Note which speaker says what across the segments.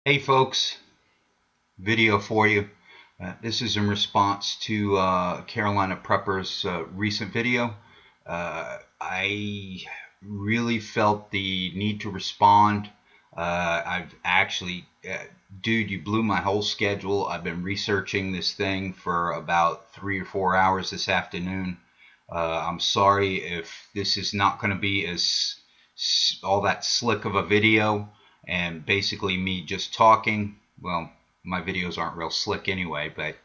Speaker 1: Hey folks, video for you. This is in response to Carolina Prepper's recent video. I really felt the need to respond. I've actually, dude, you blew my whole schedule. I've been researching this thing for about 3 or 4 hours this afternoon. I'm sorry if this is not going to be as all that slick of a video and basically me just talking. Well, my videos aren't real slick anyway, but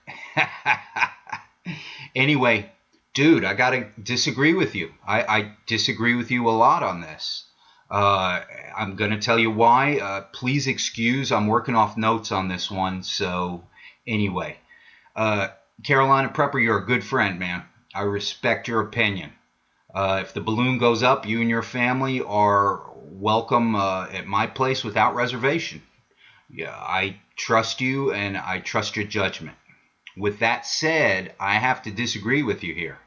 Speaker 1: anyway, dude, I gotta disagree with you. I disagree with you a lot on this. I'm gonna tell you why. Please excuse, I'm working off notes on this one. So anyway, Carolina Prepper, you're a good friend, man. I respect your opinion. If the balloon goes up, you and your family are welcome at my place without reservation. Yeah, I trust you and I trust your judgment. With that said, I have to disagree with you here.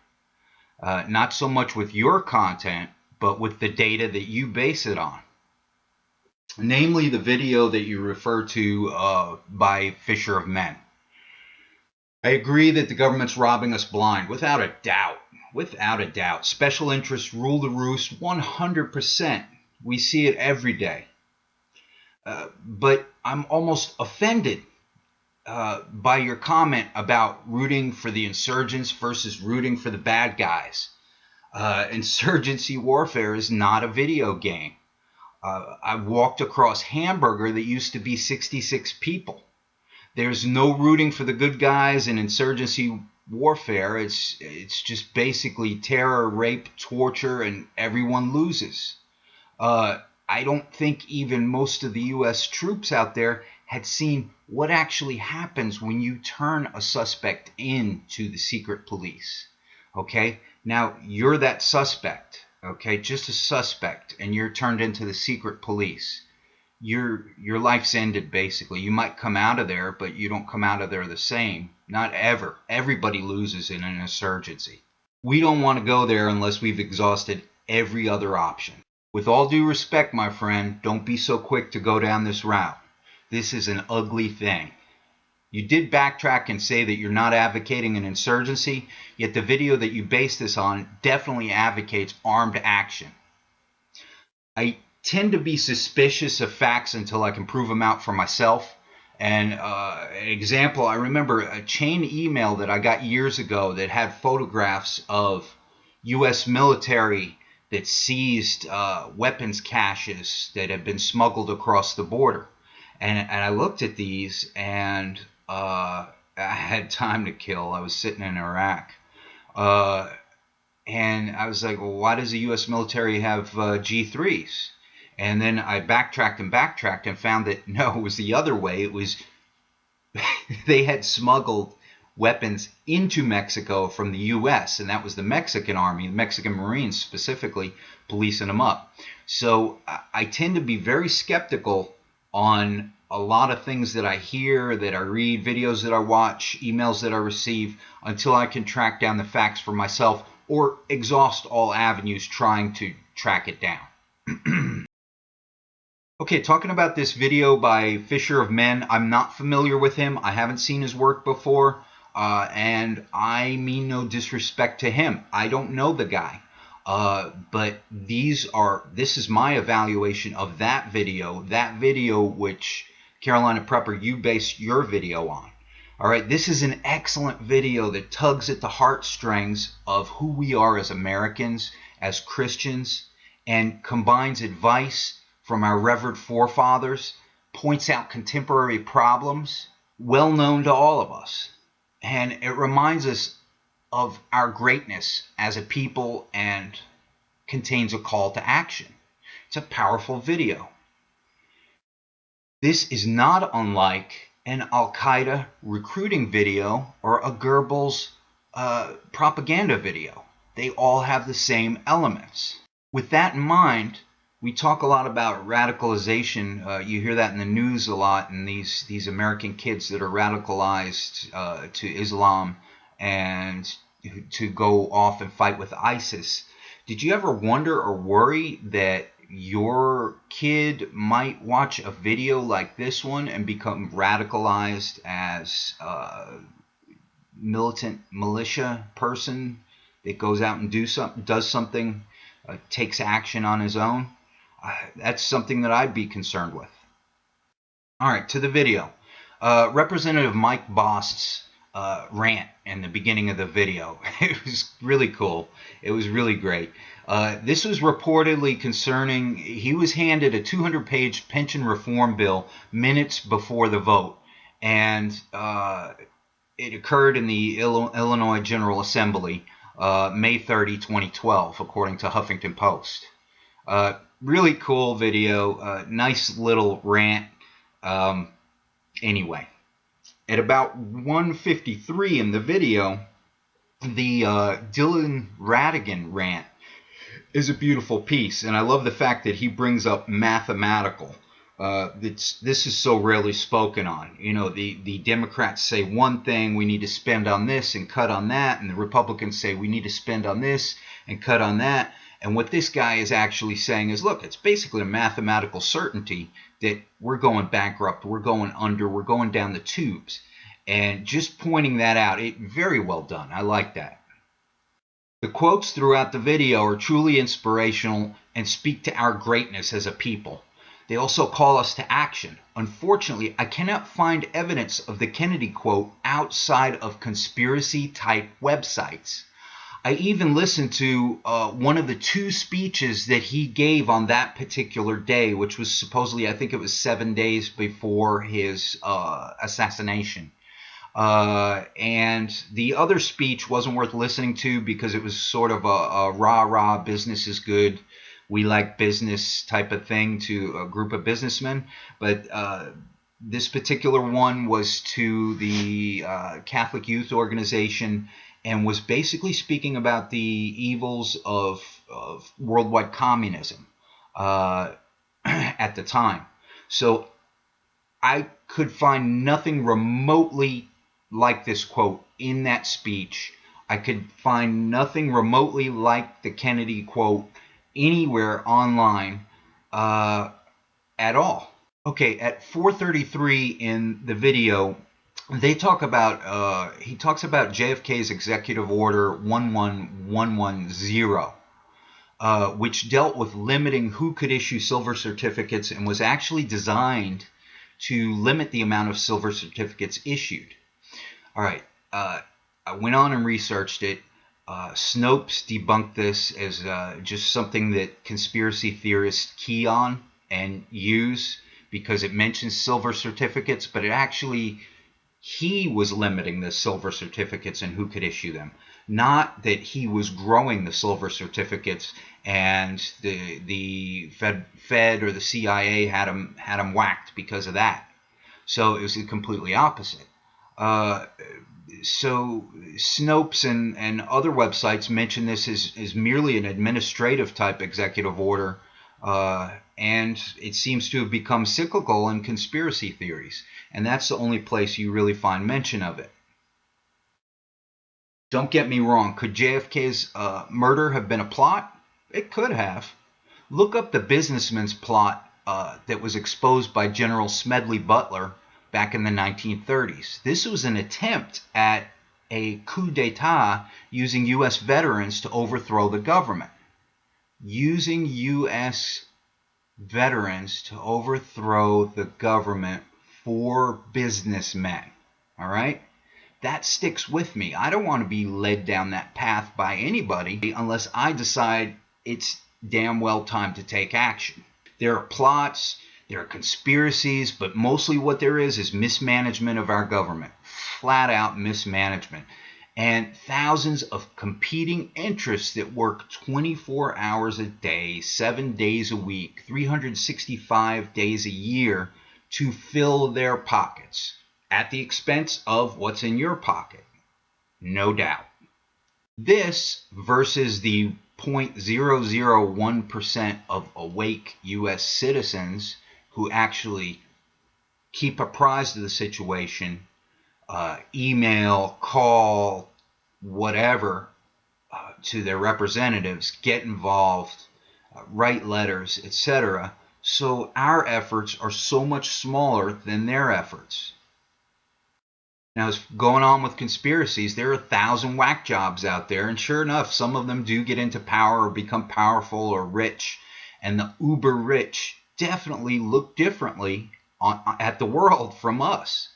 Speaker 1: Not so much with your content, but with the data that you base it on. Namely, the video that you refer to by Fisher of Men. I agree that the government's robbing us blind, without a doubt. Without a doubt. Special interests rule the roost 100%. We see it every day. But I'm almost offended by your comment about rooting for the insurgents versus rooting for the bad guys. Insurgency warfare is not a video game. I walked across Hamburger that used to be 66 people. There's no rooting for the good guys in insurgency warfare. It's just basically terror, rape, torture, and everyone loses. I don't think even most of the U.S. troops out there had seen what actually happens when you turn a suspect into the secret police. Okay? Now, you're that suspect, okay? Just a suspect, and you're turned into the secret police. Your life's ended, basically. You might come out of there, but you don't come out of there the same. Not ever. Everybody loses in an insurgency. We don't want to go there unless we've exhausted every other option. With all due respect, my friend, don't be so quick to go down this route. This is an ugly thing. You did backtrack and say that you're not advocating an insurgency, yet the video that you base this on definitely advocates armed action. I tend to be suspicious of facts until I can prove them out for myself. And an example, I remember a chain email that I got years ago that had photographs of U.S. military that seized weapons caches that had been smuggled across the border. And I looked at these, and I had time to kill. I was sitting in Iraq. And I was like, well, why does the U.S. military have G3s? And then I backtracked and found that, no, it was the other way. It was they had smuggled weapons into Mexico from the U.S., and that was the Mexican Army, the Mexican Marines specifically, policing them up. So I tend to be very skeptical on a lot of things that I hear, that I read, videos that I watch, emails that I receive, until I can track down the facts for myself or exhaust all avenues trying to track it down. Okay, talking about this video by Fisher of Men, I'm not familiar with him. I haven't seen his work before, and I mean no disrespect to him. I don't know the guy. But this is my evaluation of that video which Carolina Prepper, you based your video on. All right, this is an excellent video that tugs at the heartstrings of who we are as Americans, as Christians, and combines advice from our revered forefathers, points out contemporary problems well known to all of us. And it reminds us of our greatness as a people and contains a call to action. It's a powerful video. This is not unlike an Al-Qaeda recruiting video or a Goebbels propaganda video. They all have the same elements. With that in mind, we talk a lot about radicalization. You hear that in the news a lot, and these American kids that are radicalized to Islam and to go off and fight with ISIS. Did you ever wonder or worry that your kid might watch a video like this one and become radicalized as a militant militia person that goes out and does something, takes action on his own. That's something that I'd be concerned with. All right, to the video. Representative Mike Bost's rant in the beginning of the video. It was really cool. It was really great. This was reportedly concerning, he was handed a 200-page pension reform bill minutes before the vote, and it occurred in the Illinois General Assembly, May 30, 2012, according to Huffington Post. Really cool video, nice little rant. Anyway, at about 1:53 in the video, the Dylan Ratigan rant is a beautiful piece, and I love the fact that he brings up mathematical. This is so rarely spoken on. You know, the Democrats say one thing, we need to spend on this and cut on that, and the Republicans say we need to spend on this and cut on that. And what this guy is actually saying is, look, it's basically a mathematical certainty that we're going bankrupt, we're going under, we're going down the tubes. And just pointing that out, very well done. I like that. The quotes throughout the video are truly inspirational and speak to our greatness as a people. They also call us to action. Unfortunately, I cannot find evidence of the Kennedy quote outside of conspiracy-type websites. I even listened to one of the two speeches that he gave on that particular day, which was supposedly, I think it was 7 days before his assassination. And the other speech wasn't worth listening to because it was sort of a rah-rah, business is good, we like business type of thing to a group of businessmen. But this particular one was to the Catholic Youth Organization, and was basically speaking about the evils of worldwide communism at the time. So I could find nothing remotely like this quote in that speech. I could find nothing remotely like the Kennedy quote anywhere online at all. Okay, at 4:33 in the video, they talk about he talks about JFK's Executive Order 11110, which dealt with limiting who could issue silver certificates and was actually designed to limit the amount of silver certificates issued. All right, I went on and researched it. Snopes debunked this as just something that conspiracy theorists key on and use because it mentions silver certificates, but it actually, he was limiting the silver certificates and who could issue them. Not that he was growing the silver certificates and the Fed or the CIA had him whacked because of that. So it was completely opposite. So Snopes and other websites mention this as merely an administrative type executive order, and it seems to have become cyclical in conspiracy theories, and that's the only place you really find mention of it. Don't get me wrong, could JFK's murder have been a plot? It could have. Look up the businessman's plot that was exposed by General Smedley Butler back in the 1930s. This was an attempt at a coup d'etat using U.S. veterans to overthrow the government. Using U.S. veterans to overthrow the government for businessmen. All right? That sticks with me. I don't want to be led down that path by anybody unless I decide it's damn well time to take action. There are plots, there are conspiracies, but mostly what there is mismanagement of our government. Flat out mismanagement. And thousands of competing interests that work 24 hours a day, 7 days a week, 365 days a year to fill their pockets at the expense of what's in your pocket. No doubt. This versus the 0.001% of awake U.S. citizens who actually keep apprised of the situation, email, call, whatever, to their representatives, get involved, write letters, etc. So our efforts are so much smaller than their efforts. Now, as going on with conspiracies, there are 1,000 whack jobs out there, and sure enough, some of them do get into power or become powerful or rich, and the uber rich definitely look differently at the world from us.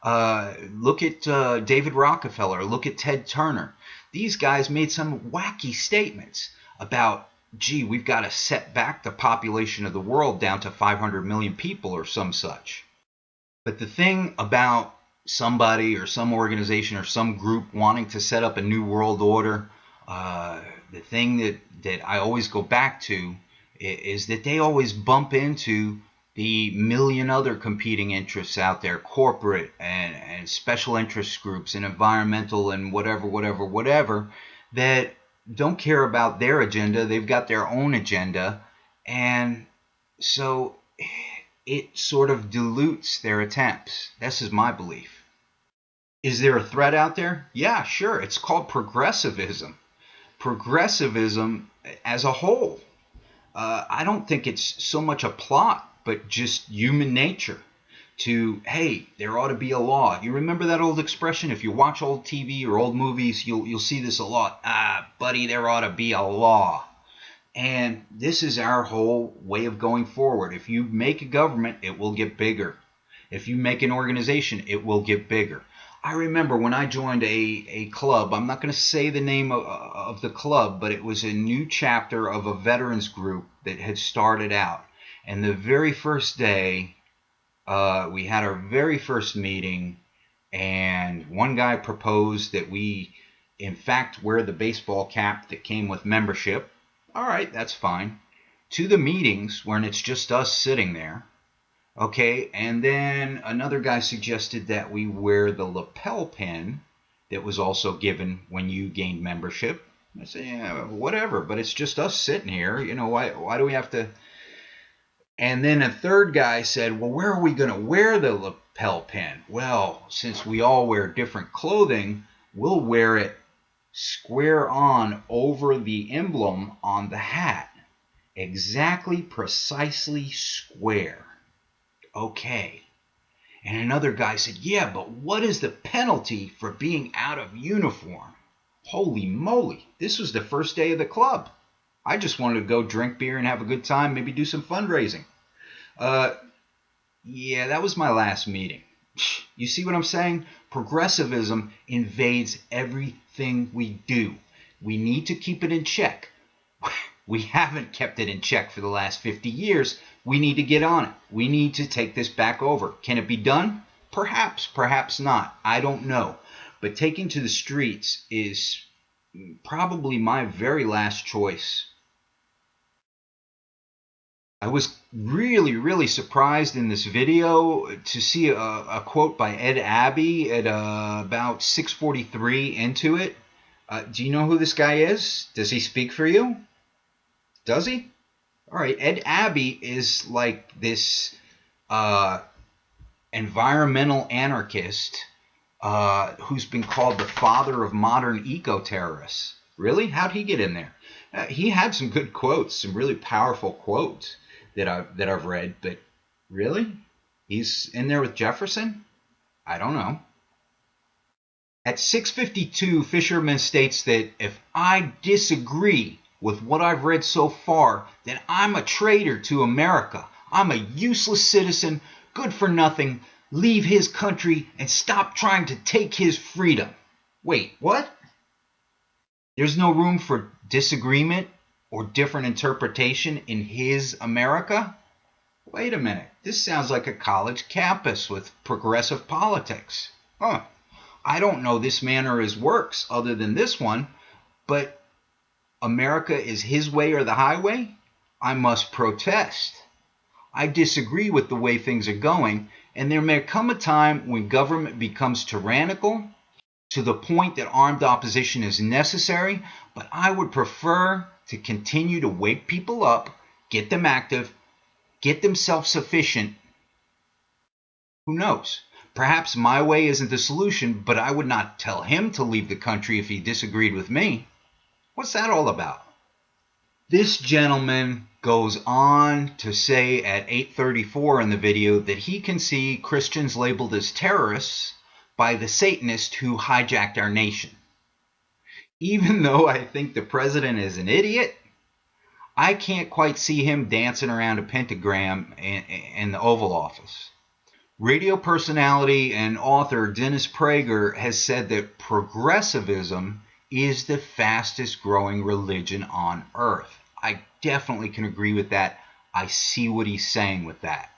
Speaker 1: Look at David Rockefeller. Look at Ted Turner. These guys made some wacky statements about, gee, we've got to set back the population of the world down to 500 million people or some such. But the thing about somebody or some organization or some group wanting to set up a new world order, the thing that I always go back to is that they always bump into the million other competing interests out there, corporate and special interest groups and environmental and whatever, that don't care about their agenda. They've got their own agenda. And so it sort of dilutes their attempts. This is my belief. Is there a threat out there? Yeah, sure. It's called progressivism. Progressivism as a whole. I don't think it's so much a plot, but just human nature to, hey, there ought to be a law. You remember that old expression? If you watch old TV or old movies, you'll see this a lot. Buddy, there ought to be a law. And this is our whole way of going forward. If you make a government, it will get bigger. If you make an organization, it will get bigger. I remember when I joined a club, I'm not going to say the name of the club, but it was a new chapter of a veterans group that had started out. And the very first day, we had our very first meeting, and one guy proposed that we, in fact, wear the baseball cap that came with membership. All right, that's fine. To the meetings when it's just us sitting there. Okay, and then another guy suggested that we wear the lapel pin that was also given when you gained membership. I said, yeah, whatever, but it's just us sitting here. You know, why do we have to? And then a third guy said, well, where are we going to wear the lapel pin? Well, since we all wear different clothing, we'll wear it square on over the emblem on the hat. Exactly, precisely square. Okay. And another guy said, yeah, but what is the penalty for being out of uniform? Holy moly, this was the first day of the club. I just wanted to go drink beer and have a good time, maybe do some fundraising. Yeah, that was my last meeting. You see what I'm saying? Progressivism invades everything we do. We need to keep it in check. We haven't kept it in check for the last 50 years. We need to get on it. We need to take this back over. Can it be done? Perhaps, perhaps not. I don't know. But taking to the streets is probably my very last choice. I was really, really surprised in this video to see a quote by Ed Abbey at about 6:43 into it. Do you know who this guy is? Does he speak for you? Does he? All right, Ed Abbey is like this environmental anarchist who's been called the father of modern eco-terrorists. Really? How'd he get in there? He had some good quotes, some really powerful quotes that I've read, but really? He's in there with Jefferson? I don't know. At 6:52, Fisherman states that if I disagree with what I've read so far, then I'm a traitor to America. I'm a useless citizen, good for nothing, leave his country and stop trying to take his freedom. Wait, what? There's no room for disagreement or different interpretation in his America? Wait a minute, this sounds like a college campus with progressive politics. I don't know this man or his works other than this one, but America is his way or the highway? I must protest. I disagree with the way things are going, and there may come a time when government becomes tyrannical to the point that armed opposition is necessary, but I would prefer to continue to wake people up, get them active, get them self-sufficient. Who knows? Perhaps my way isn't the solution, but I would not tell him to leave the country if he disagreed with me. What's that all about? This gentleman goes on to say at 8:34 in the video that he can see Christians labeled as terrorists by the Satanists who hijacked our nation. Even though I think the president is an idiot, I can't quite see him dancing around a pentagram in the Oval Office. Radio personality and author Dennis Prager has said that progressivism is the fastest growing religion on earth. I definitely can agree with that. I see what he's saying with that.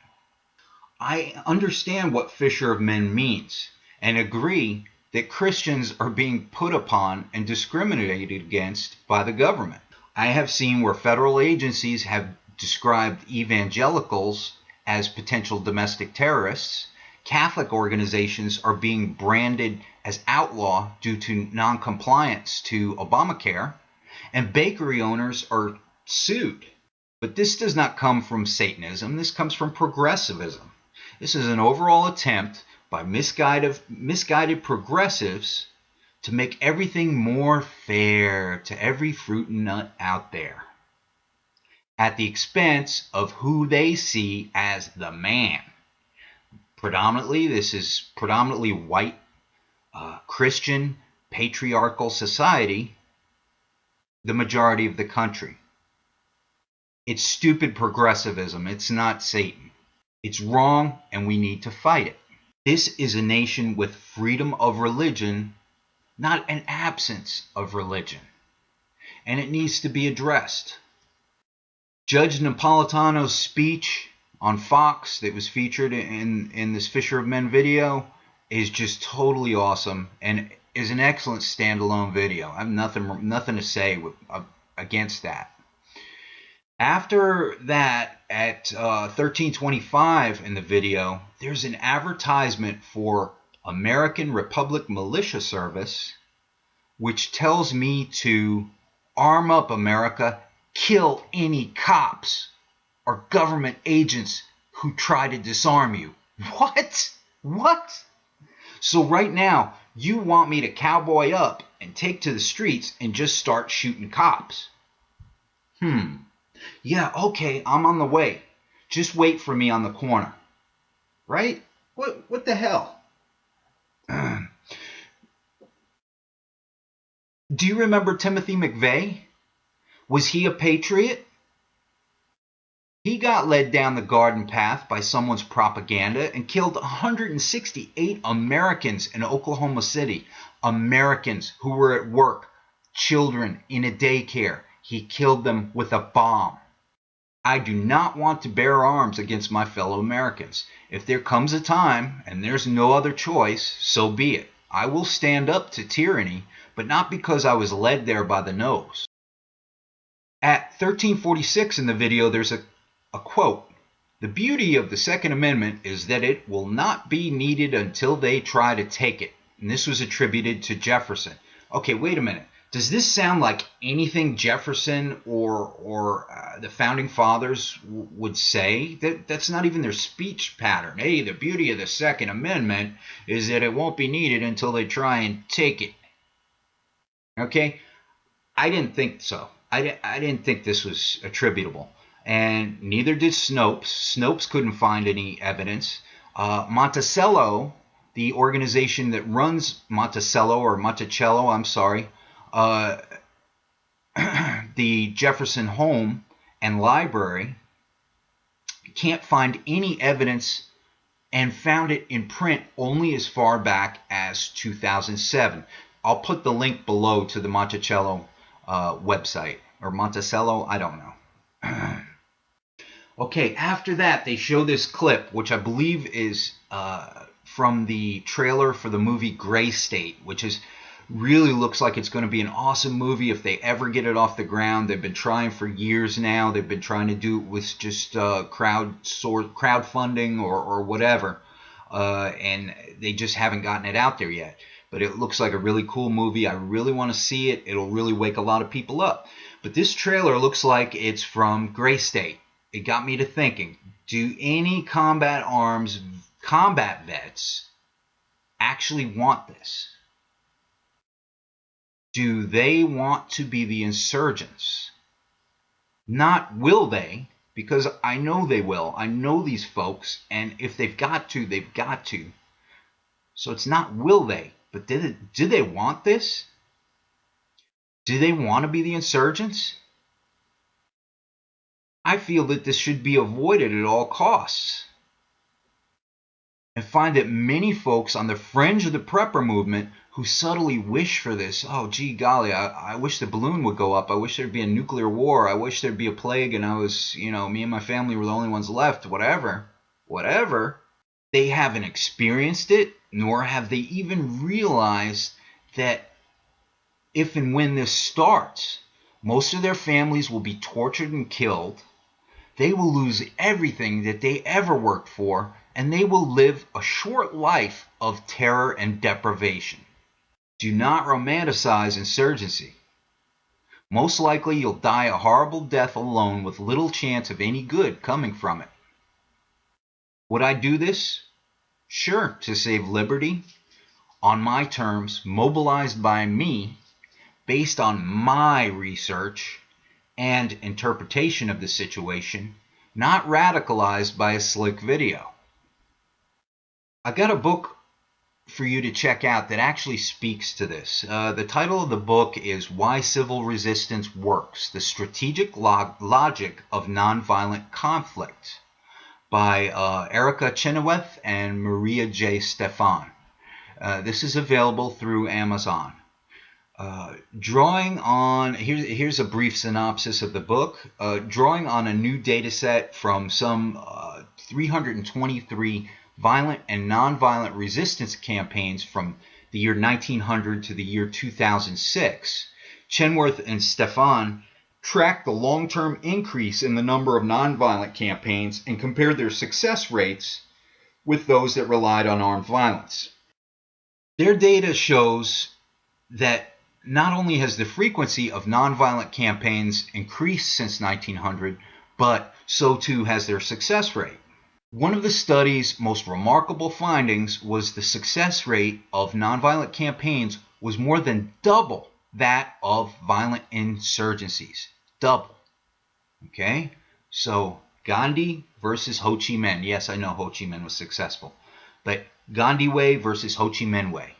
Speaker 1: I understand what fisher of men means and agree that Christians are being put upon and discriminated against by the government. I have seen where federal agencies have described evangelicals as potential domestic terrorists. Catholic organizations are being branded as outlaw due to non-compliance to Obamacare, and bakery owners are sued. But this does not come from Satanism. This comes from progressivism. This is an overall attempt by misguided progressives to make everything more fair to every fruit and nut out there, at the expense of who they see as the man. This is predominantly white, Christian, patriarchal society, the majority of the country. It's stupid progressivism. It's not Satan. It's wrong, and we need to fight it. This is a nation with freedom of religion, not an absence of religion, and it needs to be addressed. Judge Napolitano's speech on Fox that was featured in this Fisher of Men video is just totally awesome and is an excellent standalone video. I have nothing to say against that. After that, at 13:25 in the video, there's an advertisement for American Republic Militia Service, which tells me to arm up, America, kill any cops or government agents who try to disarm you. What? So right now, you want me to cowboy up and take to the streets and just start shooting cops? Yeah, okay, I'm on the way. Just wait for me on the corner. Right? What the hell? Do you remember Timothy McVeigh? Was he a patriot? He got led down the garden path by someone's propaganda and killed 168 Americans in Oklahoma City. Americans who were at work, children in a daycare. He killed them with a bomb. I do not want to bear arms against my fellow Americans. If there comes a time, and there's no other choice, so be it. I will stand up to tyranny, but not because I was led there by the nose. At 13:46 in the video, there's a quote. The beauty of the Second Amendment is that it will not be needed until they try to take it. And this was attributed to Jefferson. Okay, wait a minute. Does this sound like anything Jefferson or the Founding Fathers would say? That's not even their speech pattern. Hey, the beauty of the Second Amendment is that it won't be needed until they try and take it. Okay? I didn't think so. I didn't think this was attributable. And neither did Snopes. Snopes couldn't find any evidence. Monticello, the organization that runs Monticello, I'm sorry, the Jefferson Home and Library, can't find any evidence and found it in print only as far back as 2007. I'll put the link below to the Monticello website, or Monticello, I don't know. Okay, after that, they show this clip, which I believe is from the trailer for the movie Gray State, which is really looks like it's going to be an awesome movie if they ever get it off the ground. They've been trying for years now. They've been trying to do it with just crowdfunding or whatever, and they just haven't gotten it out there yet. But it looks like a really cool movie. I really want to see it. It'll really wake a lot of people up. But this trailer looks like it's from Gray State. It got me to thinking, do any combat vets actually want this? Do they want to be the insurgents? Not will they, because I know they will. I know these folks, and if they've got to, they've got to. So it's not will they, but do they want this? Do they want to be the insurgents? I feel that this should be avoided at all costs. And find that many folks on the fringe of the prepper movement who subtly wish for this. Oh, gee golly, I wish the balloon would go up. I wish there'd be a nuclear war. I wish there'd be a plague and I was, me and my family were the only ones left. Whatever. Whatever. They haven't experienced it, nor have they even realized that if and when this starts, most of their families will be tortured and killed. They will lose everything that they ever worked for, and they will live a short life of terror and deprivation. Do not romanticize insurgency. Most likely you'll die a horrible death alone with little chance of any good coming from it. Would I do this? Sure, to save liberty, on my terms, mobilized by me, based on my research and interpretation of the situation, not radicalized by a slick video. I got a book for you to check out that actually speaks to this. The title of the book is Why Civil Resistance Works, The Strategic Logic of Nonviolent Conflict by Erica Chenoweth and Maria J. Stefan. This is available through Amazon. Here's a brief synopsis of the book. Drawing on a new data set from some 323 violent and nonviolent resistance campaigns from the year 1900 to the year 2006, Chenoweth and Stefan tracked the long-term increase in the number of nonviolent campaigns and compared their success rates with those that relied on armed violence. Their data shows that not only has the frequency of nonviolent campaigns increased since 1900, but so too has their success rate. One of the study's most remarkable findings was the success rate of nonviolent campaigns was more than double that of violent insurgencies. Double. Okay? So Gandhi versus Ho Chi Minh. Yes, I know Ho Chi Minh was successful. But Gandhi way versus Ho Chi Minh way.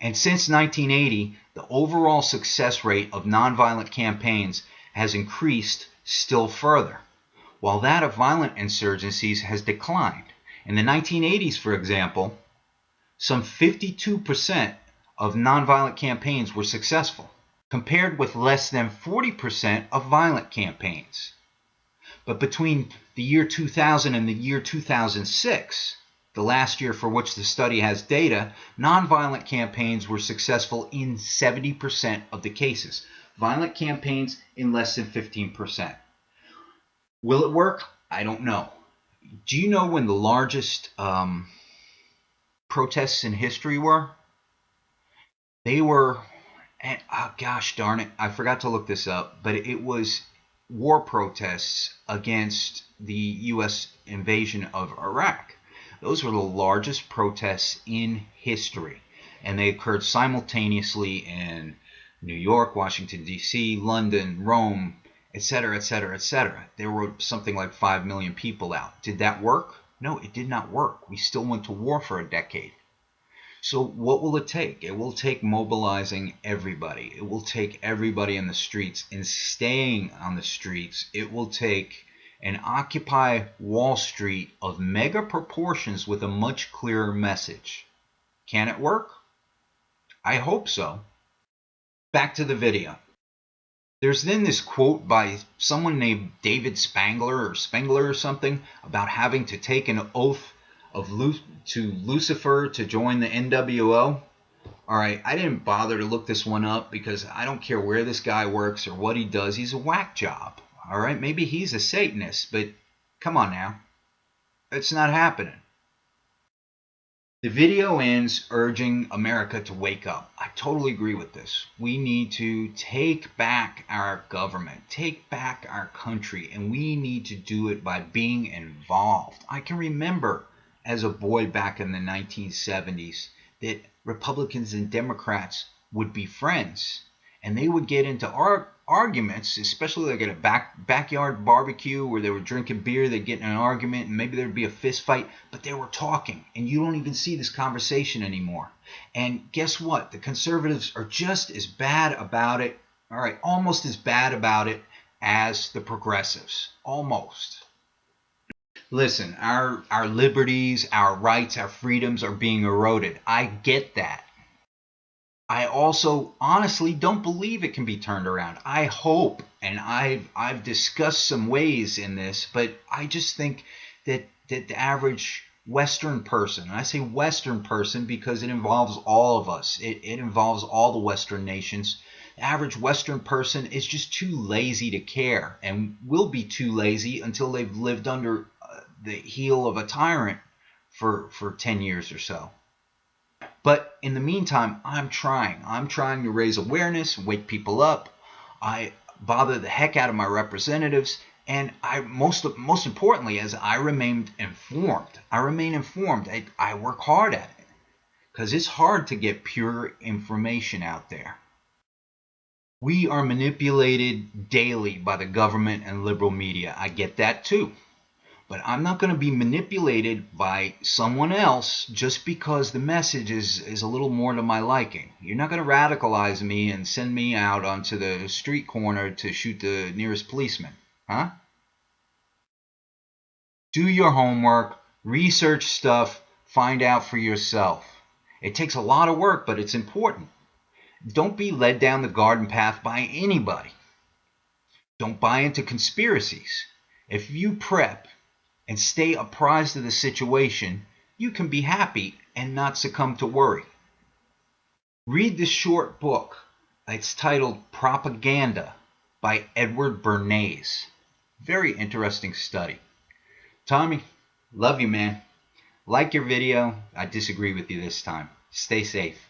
Speaker 1: And since 1980, the overall success rate of nonviolent campaigns has increased still further, while that of violent insurgencies has declined. In the 1980s, for example, some 52% of nonviolent campaigns were successful, compared with less than 40% of violent campaigns. But between the year 2000 and the year 2006, the last year for which the study has data, nonviolent campaigns were successful in 70% of the cases. Violent campaigns in less than 15%. Will it work? I don't know. Do you know when the largest protests in history were? They were, gosh darn it, I forgot to look this up, but it was war protests against the U.S. invasion of Iraq. Those were the largest protests in history, and they occurred simultaneously in New York, Washington, D.C., London, Rome, etc., etc., etc. There were something like 5 million people out. Did that work? No, it did not work. We still went to war for a decade. So what will it take? It will take mobilizing everybody. It will take everybody in the streets and staying on the streets. It will take an Occupy Wall Street of mega proportions with a much clearer message. Can it work? I hope so. Back to the video. There's then this quote by someone named David Spangler or something about having to take an oath to Lucifer to join the NWO. All right, I didn't bother to look this one up because I don't care where this guy works or what he does. He's a whack job. All right, maybe he's a Satanist, but come on now. It's not happening. The video ends urging America to wake up. I totally agree with this. We need to take back our government, take back our country, and we need to do it by being involved. I can remember as a boy back in the 1970s that Republicans and Democrats would be friends. and they would get into arguments, especially like at a backyard barbecue where they were drinking beer. They'd get in an argument, and maybe there'd be a fist fight, but they were talking, and you don't even see this conversation anymore. And guess what? The conservatives are just as bad about it, all right, almost as bad about it as the progressives. Almost. Listen, our liberties, our rights, our freedoms are being eroded. I get that. I also honestly don't believe it can be turned around. I hope, and I've discussed some ways in this, but I just think that the average Western person, and I say Western person because it involves all of us. It involves all the Western nations. The average Western person is just too lazy to care, and will be too lazy until they've lived under the heel of a tyrant for 10 years or so. But in the meantime, I'm trying. I'm trying to raise awareness, wake people up. I bother the heck out of my representatives, and I most importantly, as I remain informed. I work hard at it because it's hard to get pure information out there. We are manipulated daily by the government and liberal media. I get that too. But I'm not going to be manipulated by someone else just because the message is a little more to my liking. You're not going to radicalize me and send me out onto the street corner to shoot the nearest policeman, huh? Do your homework, research stuff, find out for yourself. It takes a lot of work, but it's important. Don't be led down the garden path by anybody. Don't buy into conspiracies. If you prep and stay apprised of the situation, you can be happy and not succumb to worry. Read this short book. It's titled Propaganda by Edward Bernays. Very interesting study. Tommy, love you, man. Like your video. I disagree with you this time. Stay safe.